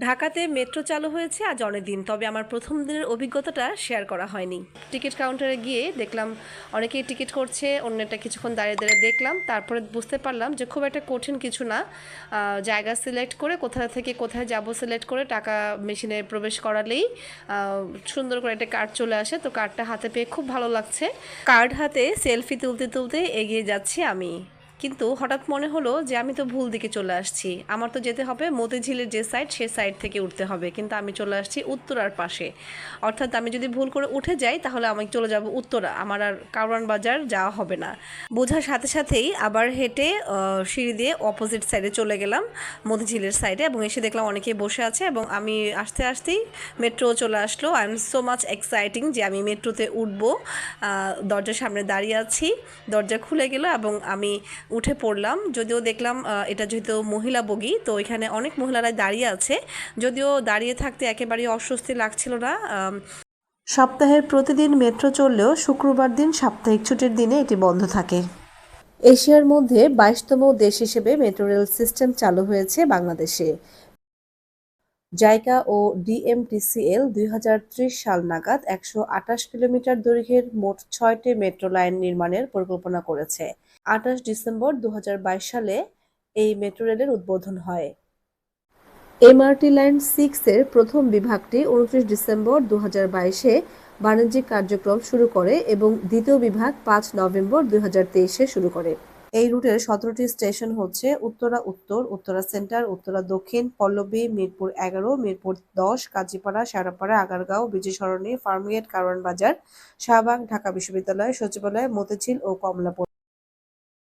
ঢাকাতে মেট্রো চালু হয়েছে আজ অনেক দিন, তবে আমার প্রথম দিনের অভিজ্ঞতাটা শেয়ার করা হয়নি। টিকিট কাউন্টারে গিয়ে দেখলাম অনেকেই টিকিট করছে, অন্যটা কিছুক্ষণ দাঁড়িয়ে দাঁড়িয়ে দেখলাম, তারপরে বুঝতে পারলাম যে খুব একটা কঠিন কিছু না। জায়গা সিলেক্ট করে কোথা থেকে কোথায় যাব সিলেক্ট করে টাকা মেশিনে প্রবেশ করালেই সুন্দর করে একটা কার্ড চলে আসে। তো কার্ডটা হাতে পেয়ে খুব ভালো লাগছে। কার্ড হাতে সেলফি তুলতে তুলতে এগিয়ে যাচ্ছি আমি, কিন্তু হঠাৎ মনে হলো যে আমি তো ভুল দিকে চলে আসছি। আমার তো যেতে হবে মতিঝিলের যে সাইড, সে সাইড থেকে উঠতে হবে, কিন্তু আমি চলে আসছি উত্তরার পাশে। অর্থাৎ আমি যদি ভুল করে উঠে যাই তাহলে আমি চলে যাব উত্তরা, আমার আর কারওয়ান বাজার যাওয়া হবে না। বোঝার সাথে সাথেই আবার হেঁটে সিঁড়ি দিয়ে অপোজিট সাইডে চলে গেলাম, মতিঝিলের সাইডে, এবং এসে দেখলাম অনেকেই বসে আছে এবং আমি আসতে আসতেই মেট্রো চলে আসলো। I am so much exciting যে আমি মেট্রোতে উঠবো। দরজার সামনে দাঁড়িয়ে আছি, দরজা খুলে গেল এবং আমি উঠে পড়লাম। যদিও দেখলাম এটা যেহেতু মহিলা বগি, তো এখানে অনেক মহিলারাই দাঁড়িয়ে আছে। যদিও দাঁড়িয়ে থাকতে একেবারেই অস্বস্তি লাগছিল না। সপ্তাহের প্রতিদিন মেট্রো চললেও শুক্রবার দিন সাপ্তাহিক ছুটির দিনে এটি বন্ধ থাকে। এশিয়ার মধ্যে 22তম দেশ হিসেবে মেট্রো রেল সিস্টেম চালু হয়েছে বাংলাদেশে। জাইকা ও ডিএমটিসিএল 2030 সাল নাগাদ 128 কিলোমিটার দৈর্ঘ্যের মোট 6টি মেট্রো লাইন নির্মাণের পরিকল্পনা করেছে। 28 ডিসেম্বর 2022 সালে এই মেট্রো রেলের উদ্বোধন হয়। এমআরটি লাইন 6-এর প্রথম বিভাগটি 29 ডিসেম্বর 2022-এ বাণিজ্যিক কার্যক্রম শুরু করে এবং দ্বিতীয় বিভাগ 5 নভেম্বর 2023-এ শুরু করে। এই রুটের 17টি স্টেশন হচ্ছে উত্তরা উত্তর, উত্তরা সেন্টার, উত্তরা দক্ষিণ, পল্লবী, মিরপুর 11, মিরপুর 10, কাজীপাড়া, শেওড়াপাড়া, আগারগাঁও, বিজয় সরণি, ফার্মগেট, কারওয়ান বাজার, শাহবাগ, ঢাকা বিশ্ববিদ্যালয়, সচিবালয়, মতিঝিল ও কমলাপুর।